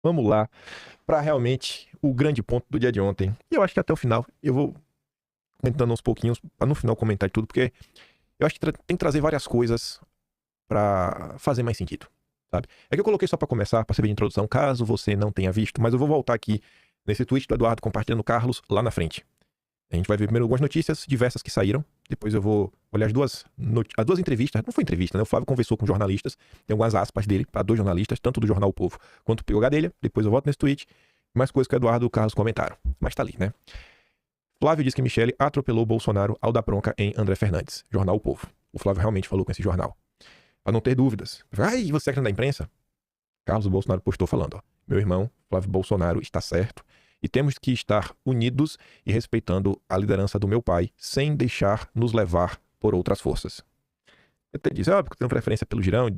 Vamos lá para realmente o grande ponto do dia de ontem. E eu acho que até o final eu vou comentando aos pouquinhos, para no final comentar tudo, porque eu acho que tem que trazer várias coisas para fazer mais sentido, sabe? É que eu coloquei só para começar, para servir de introdução, caso você não tenha visto, mas eu vou voltar aqui nesse tweet do Eduardo compartilhando Carlos lá na frente. A gente vai ver primeiro algumas notícias diversas que saíram. Depois eu vou olhar as duas entrevistas. Não foi entrevista, né? O Flávio conversou com jornalistas. Tem algumas aspas dele para dois jornalistas, tanto do Jornal O Povo quanto do Pio Gadelha. Depois eu volto nesse tweet. Mais coisas que o Eduardo e o Carlos comentaram. Mas tá ali, né? Flávio diz que Michele atropelou Bolsonaro ao dar bronca em André Fernandes. Jornal O Povo. O Flávio realmente falou com esse jornal. Para não ter dúvidas. Ai, você é da imprensa? Carlos Bolsonaro postou falando, ó. Meu irmão, Flávio Bolsonaro, está certo. E temos que estar unidos e respeitando a liderança do meu pai, sem deixar nos levar por outras forças. Eu até disse, óbvio que tenho preferência pelo Girão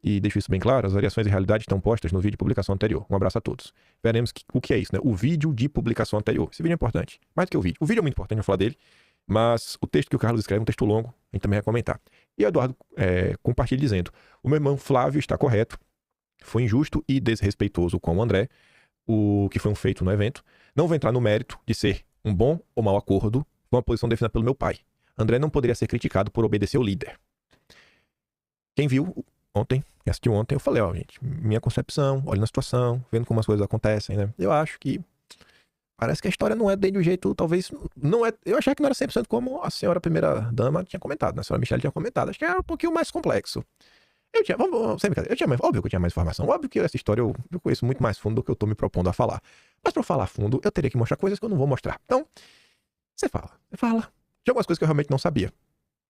e deixo isso bem claro, as variações de realidade estão postas no vídeo de publicação anterior. Um abraço a todos. Veremos o que é isso, né? O vídeo de publicação anterior. Esse vídeo é importante. Mais do que o vídeo. O vídeo é muito importante, eu vou falar dele, mas o texto que o Carlos escreve é um texto longo, a gente também vai comentar. E o Eduardo compartilha dizendo, o meu irmão Flávio está correto, foi injusto e desrespeitoso com o André, o que foi um feito no evento. Não vou entrar no mérito de ser um bom ou mau acordo, foi uma posição definida pelo meu pai. André não poderia ser criticado por obedecer o líder. Quem viu ontem, quem assistiu ontem, eu falei, ó, gente, minha concepção, olhando a situação, vendo como as coisas acontecem, né? Eu acho que parece que a história não é bem do jeito, talvez, não é, eu achei que não era 100% como a senhora primeira-dama tinha comentado, né? A senhora Michele tinha comentado. Acho que era um pouquinho mais complexo. Eu tinha, sem brincadeira, óbvio que eu tinha mais informação, óbvio que essa história eu conheço muito mais fundo do que eu tô me propondo a falar. Mas pra eu falar fundo, eu teria que mostrar coisas que eu não vou mostrar. Então, você fala. Tinha algumas coisas que eu realmente não sabia.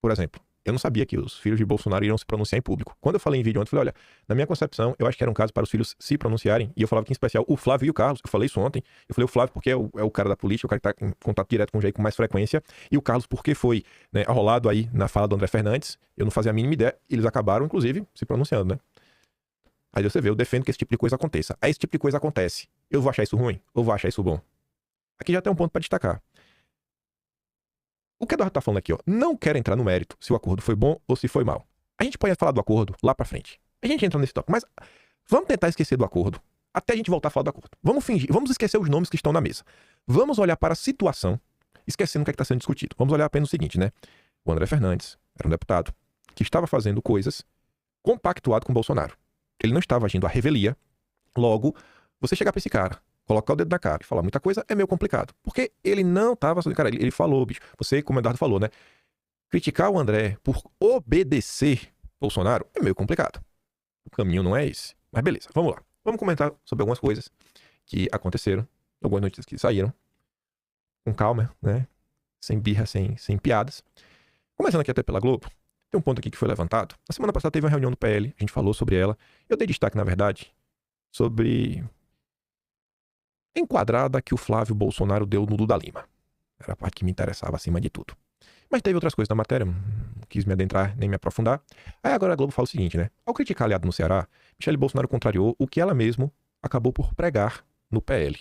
Por exemplo, eu não sabia que os filhos de Bolsonaro iriam se pronunciar em público. Quando eu falei em vídeo ontem, eu falei, olha, na minha concepção, eu acho que era um caso para os filhos se pronunciarem, e eu falava que em especial o Flávio e o Carlos, eu falei isso ontem, eu falei o Flávio porque é o cara da política, o cara que tá em contato direto com o Jair com mais frequência, e o Carlos porque foi, né, arrolado aí na fala do André Fernandes, eu não fazia a mínima ideia, eles acabaram, inclusive, se pronunciando, né? Aí você vê, eu defendo que esse tipo de coisa aconteça. Aí esse tipo de coisa acontece. Eu vou achar isso ruim? Ou vou achar isso bom? Aqui já tem um ponto para destacar. O que o Eduardo tá falando aqui, ó, não quero entrar no mérito se o acordo foi bom ou se foi mal. A gente pode falar do acordo lá pra frente. A gente entra nesse tópico, mas vamos tentar esquecer do acordo até a gente voltar a falar do acordo. Vamos fingir, vamos esquecer os nomes que estão na mesa. Vamos olhar para a situação, esquecendo o que é que está sendo discutido. Vamos olhar apenas o seguinte, né? O André Fernandes era um deputado que estava fazendo coisas compactuado com o Bolsonaro. Ele não estava agindo à revelia. Logo, você chegar pra esse cara, colocar o dedo na cara e falar muita coisa é meio complicado. Porque ele não estava... Cara, ele falou, bicho. Você, como o Eduardo falou, né? Criticar o André por obedecer Bolsonaro é meio complicado. O caminho não é esse. Mas beleza, vamos lá. Vamos comentar sobre algumas coisas que aconteceram, algumas notícias que saíram. Com calma, né? Sem birra, sem piadas. Começando aqui até pela Globo. Tem um ponto aqui que foi levantado. Na semana passada teve uma reunião do PL, a gente falou sobre ela. Eu dei destaque, na verdade, sobre a enquadrada que o Flávio Bolsonaro deu no Duda Lima. Era a parte que me interessava acima de tudo. Mas teve outras coisas na matéria, não quis me adentrar nem me aprofundar. Aí agora a Globo fala o seguinte, né? Ao criticar aliado no Ceará, Michele Bolsonaro contrariou o que ela mesma acabou por pregar no PL.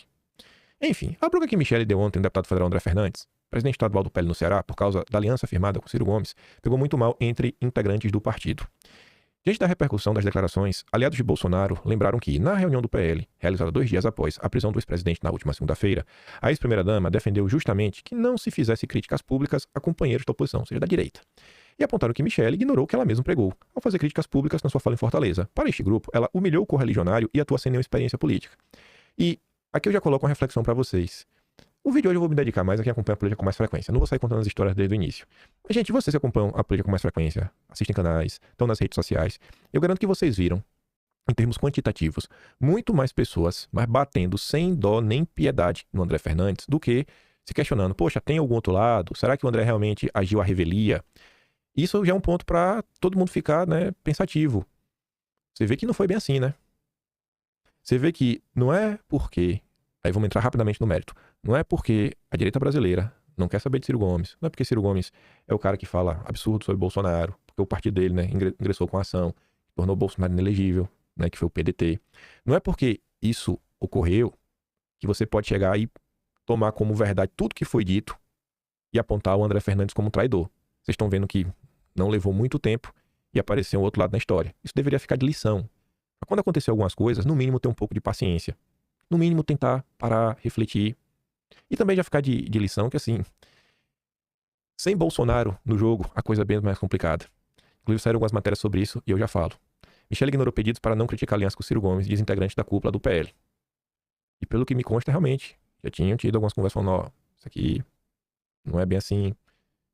Enfim, a bronca que Michele deu ontem no deputado federal André Fernandes, presidente estadual do PL no Ceará, por causa da aliança firmada com Ciro Gomes, pegou muito mal entre integrantes do partido. Diante da repercussão das declarações, aliados de Bolsonaro lembraram que, na reunião do PL, realizada 2 dias após a prisão do ex-presidente na última segunda-feira, a ex-primeira-dama defendeu justamente que não se fizesse críticas públicas a companheiros da oposição, ou seja, da direita. E apontaram que Michele ignorou o que ela mesma pregou, ao fazer críticas públicas na sua fala em Fortaleza. Para este grupo, ela humilhou o correligionário e atua sem nenhuma experiência política. E aqui eu já coloco uma reflexão para vocês. O vídeo hoje eu vou me dedicar mais a quem acompanha a política com mais frequência. Não vou sair contando as histórias desde o início. Mas, gente, vocês que acompanham a política com mais frequência, assistem canais, estão nas redes sociais, eu garanto que vocês viram, em termos quantitativos, muito mais pessoas, mas batendo sem dó nem piedade no André Fernandes, do que se questionando, poxa, tem algum outro lado? Será que o André realmente agiu à revelia? Isso já é um ponto para todo mundo ficar, né, pensativo. Você vê que não foi bem assim, né? Você vê que não é porque... Aí vamos entrar rapidamente no mérito. Não é porque a direita brasileira não quer saber de Ciro Gomes. Não é porque Ciro Gomes é o cara que fala absurdo sobre Bolsonaro. Porque o partido dele, né, ingressou com a ação, tornou Bolsonaro inelegível, né, que foi o PDT. Não é porque isso ocorreu que você pode chegar e tomar como verdade tudo que foi dito e apontar o André Fernandes como traidor. Vocês estão vendo que não levou muito tempo e apareceu um outro lado na história. Isso deveria ficar de lição. Quando acontecer algumas coisas, no mínimo ter um pouco de paciência. no mínimo, tentar parar, refletir. E também já ficar de lição que, assim, sem Bolsonaro no jogo, a coisa é bem mais complicada. Inclusive, saíram algumas matérias sobre isso e eu já falo. Michele ignorou pedidos para não criticar a aliança com Ciro Gomes, diz integrante da cúpula do PL. E pelo que me consta, realmente, já tinham tido algumas conversas falando, ó, isso aqui não é bem assim,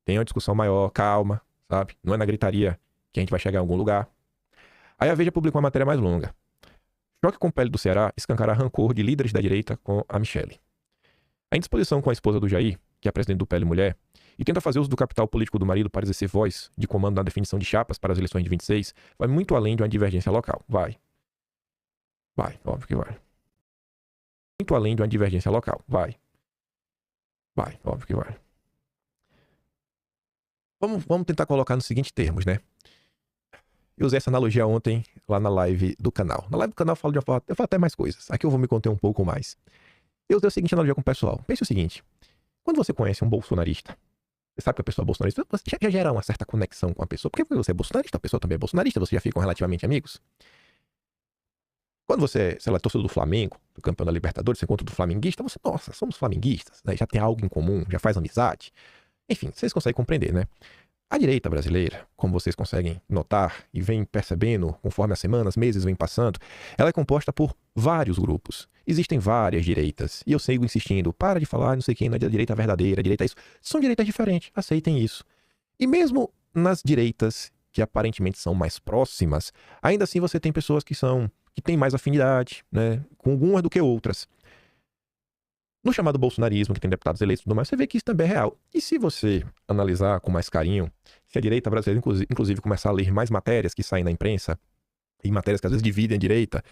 tem uma discussão maior, calma, sabe? Não é na gritaria que a gente vai chegar em algum lugar. Aí a Veja publicou uma matéria mais longa. Choque com o PL do Ceará escancará rancor de líderes da direita com a Michele. A indisposição com a esposa do Jair, que é a presidente do PL Mulher, e tenta fazer uso do capital político do marido para exercer voz de comando na definição de chapas para as eleições de 26, vai muito além de uma divergência local. Vai, óbvio que vai. Muito além de uma divergência local. Vai, óbvio que vai. Vamos tentar colocar nos seguintes termos, né? Eu usei essa analogia ontem lá na live do canal. Na live do canal eu falo até mais coisas. Aqui eu vou me conter um pouco mais. Eu usei a seguinte analogia com o pessoal. Pense o seguinte. Quando você conhece um bolsonarista, você sabe que a pessoa é bolsonarista, você já gera uma certa conexão com a pessoa. Porque você é bolsonarista, a pessoa também é bolsonarista, vocês já ficam relativamente amigos. Quando você, sei lá, é torcedor do Flamengo, do campeão da Libertadores, você encontra do flamenguista, você, nossa, somos flamenguistas, né? Já tem algo em comum, já faz amizade. Enfim, vocês conseguem compreender, né? A direita brasileira, como vocês conseguem notar e vem percebendo conforme as semanas, meses vêm passando, ela é composta por vários grupos. Existem várias direitas. E eu sigo insistindo, para de falar não sei quem, não é a direita verdadeira, a direita é isso. São direitas diferentes, aceitem isso. E mesmo nas direitas que aparentemente são mais próximas, ainda assim você tem pessoas que têm mais afinidade, né, com algumas do que outras. No chamado bolsonarismo, que tem deputados eleitos e tudo mais, você vê que isso também é real. E se você analisar com mais carinho, se a direita brasileira, inclusive, começar a ler mais matérias que saem na imprensa, e matérias que às vezes dividem a direita,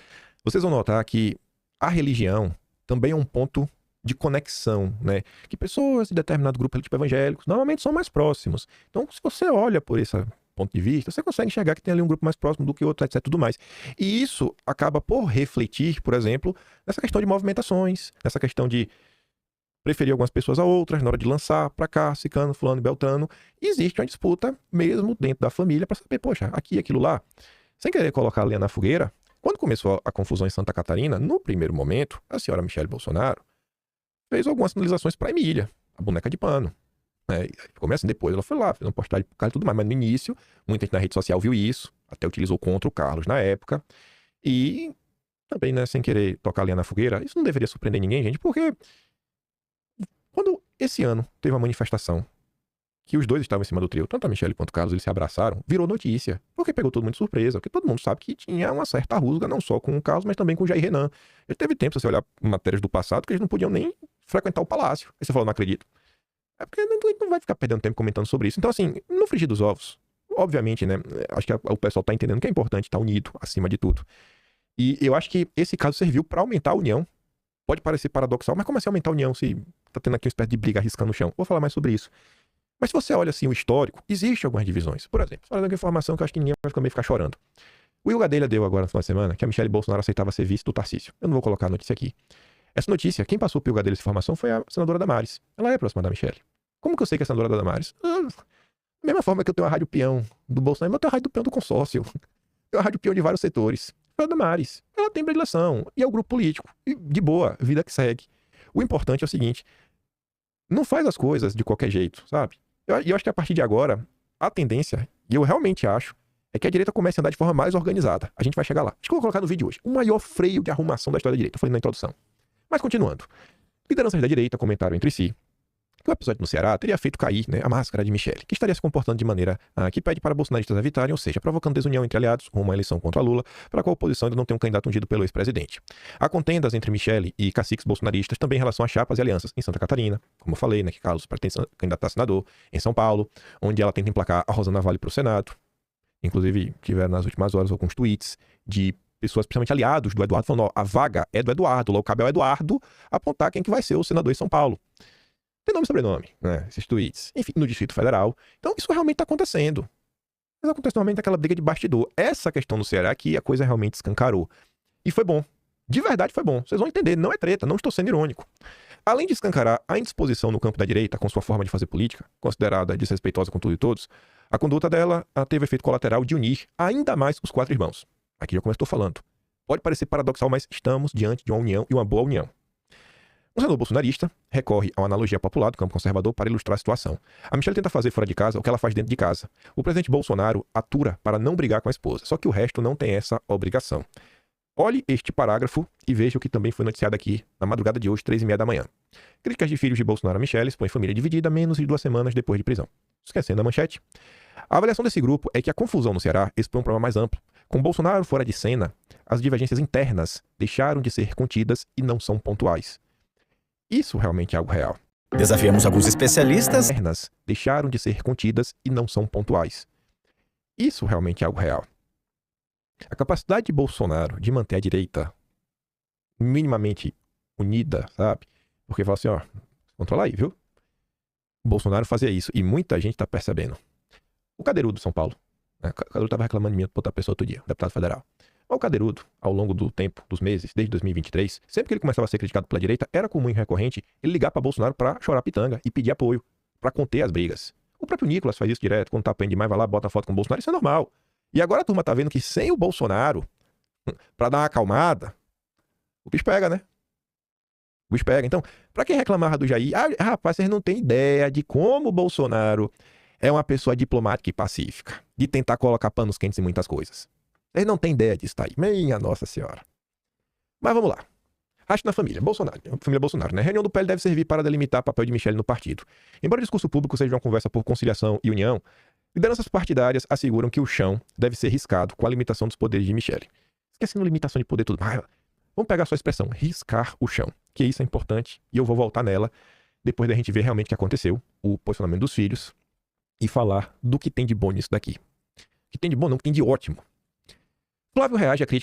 vocês vão notar que a religião também é um ponto de conexão, né? Que pessoas de determinado grupo, tipo evangélicos, normalmente são mais próximos. Então, se você olha por esse ponto de vista, você consegue enxergar que tem ali um grupo mais próximo do que outro, etc, tudo mais. E isso acaba por refletir, por exemplo, nessa questão de movimentações, nessa questão de preferir algumas pessoas a outras na hora de lançar para cá, Cicano, Fulano e Beltrano. E existe uma disputa mesmo dentro da família para saber, poxa, aqui, aquilo lá. Sem querer colocar a lenha na fogueira, quando começou a confusão em Santa Catarina, no primeiro momento, a senhora Michele Bolsonaro fez algumas sinalizações para Emília, a boneca de pano. Começa assim, depois ela foi lá, fez uma postagem pro cara e tudo mais, mas no início, muita gente na rede social viu isso, até utilizou contra o Carlos na época, e também, né, sem querer tocar a lenha na fogueira, isso não deveria surpreender ninguém, gente, porque quando esse ano teve uma manifestação que os dois estavam em cima do trio, tanto a Michele quanto o Carlos, eles se abraçaram, virou notícia, porque pegou todo mundo de surpresa, porque todo mundo sabe que tinha uma certa rusga, não só com o Carlos, mas também com o Jair Renan. Já teve tempo, se você olhar matérias do passado, que eles não podiam nem frequentar o palácio. Aí você falou, não acredito. É porque não vai ficar perdendo tempo comentando sobre isso. Então, assim, no frigir dos ovos, obviamente, né, acho que o pessoal tá entendendo que é importante estar unido, acima de tudo. E eu acho que esse caso serviu para aumentar a união. Pode parecer paradoxal, mas como assim aumentar a união se tá tendo aqui uma espécie de briga arriscando no chão? Vou falar mais sobre isso. Mas se você olha assim o histórico, existe algumas divisões. Por exemplo, só dando informação que eu acho que ninguém vai ficar chorando. O Will Gadelha deu agora na final de semana que a Michele Bolsonaro aceitava ser vice do Tarcísio. Eu não vou colocar a notícia aqui. Essa notícia, quem passou pro Will Gadelha essa informação foi a senadora Damares. Ela é próxima da Michele. Como que eu sei que é a senadora Damares? Da mesma forma que eu tenho a rádio peão do Bolsonaro, eu tenho a rádio peão do consórcio. Eu tenho a rádio peão de vários setores. A Damares, ela tem predileção. E é o grupo político. E de boa, vida que segue. O importante é o seguinte, não faz as coisas de qualquer jeito, sabe? Eu acho que a partir de agora, a tendência, e eu realmente acho, é que a direita comece a andar de forma mais organizada. A gente vai chegar lá. Acho que eu vou colocar no vídeo hoje. O maior freio de arrumação da história da direita. Eu falei na introdução. Mas continuando. Lideranças da direita comentaram entre si que o episódio no Ceará teria feito cair, né, a máscara de Michele, que estaria se comportando de maneira que pede para bolsonaristas evitarem, ou seja, provocando desunião entre aliados rumo à eleição contra Lula, para a qual a oposição ainda não tem um candidato ungido pelo ex-presidente. Há contendas entre Michele e caciques bolsonaristas também em relação a chapas e alianças em Santa Catarina, como eu falei, né, que Carlos pretende candidatar a senador, em São Paulo, onde ela tenta emplacar a Rosana Vale para o Senado. Inclusive, tiveram nas últimas horas alguns tweets de pessoas, principalmente aliados do Eduardo, falando, ó, a vaga é do Eduardo, logo cabe ao Eduardo apontar quem que vai ser o senador em São Paulo. Tem nome e sobrenome, né? Esses tweets. Enfim, no Distrito Federal. Então, isso realmente está acontecendo. Mas acontece normalmente aquela briga de bastidor. Essa questão do Ceará aqui, a coisa realmente escancarou. E foi bom. De verdade foi bom. Vocês vão entender, não é treta, não estou sendo irônico. Além de escancarar a indisposição no campo da direita com sua forma de fazer política, considerada desrespeitosa com tudo e todos, a conduta dela teve efeito colateral de unir ainda mais os quatro irmãos. Aqui já como eu estou falando. Pode parecer paradoxal, mas estamos diante de uma união e uma boa união. Um senador bolsonarista recorre a uma analogia popular do campo conservador para ilustrar a situação. A Michelle tenta fazer fora de casa o que ela faz dentro de casa. O presidente Bolsonaro atura para não brigar com a esposa, só que o resto não tem essa obrigação. Olhe este parágrafo e veja o que também foi noticiado aqui na madrugada de hoje, 3h30 da manhã. Críticas de filhos de Bolsonaro a Michelle expõem família dividida menos de 2 semanas depois de prisão. Esquecendo a manchete. A avaliação desse grupo é que a confusão no Ceará expõe um problema mais amplo. Com Bolsonaro fora de cena, as divergências internas deixaram de ser contidas e não são pontuais. Isso realmente é algo real. Desafiamos alguns especialistas. Internas deixaram de ser contidas e não são pontuais. Isso realmente é algo real. A capacidade de Bolsonaro de manter a direita minimamente unida, sabe? Porque fala assim, ó, controla aí, viu? O Bolsonaro fazia isso e muita gente tá percebendo. O Cadeirudo São Paulo, né? O Cadeirudo tava reclamando de mim pra outra pessoa outro dia, deputado federal. Mas o Cadeirudo, ao longo do tempo, dos meses, desde 2023, sempre que ele começava a ser criticado pela direita, era comum e recorrente ele ligar pra Bolsonaro pra chorar pitanga e pedir apoio, pra conter as brigas. O próprio Nicolas faz isso direto, quando tá apanhando demais, vai lá, bota uma foto com o Bolsonaro, isso é normal. E agora a turma tá vendo que sem o Bolsonaro, pra dar uma acalmada, o bicho pega, né? O bicho pega. Então, pra quem reclamava do Jair, rapaz, vocês não têm ideia de como o Bolsonaro é uma pessoa diplomática e pacífica, de tentar colocar panos quentes em muitas coisas. Vocês não têm ideia disso, tá aí. Minha Nossa Senhora. Mas vamos lá. Acho na família Bolsonaro, né? A reunião do PL deve servir para delimitar o papel de Michelle no partido. Embora o discurso público seja uma conversa por conciliação e união, lideranças partidárias asseguram que o chão deve ser riscado com a limitação dos poderes de Michelle. Esquecendo limitação de poder tudo mais. Vamos pegar só a expressão, riscar o chão, que isso é importante e eu vou voltar nela depois da gente ver realmente o que aconteceu, o posicionamento dos filhos e falar do que tem de bom nisso daqui. O que tem de bom não, o que tem de ótimo. Flávio reage à crítica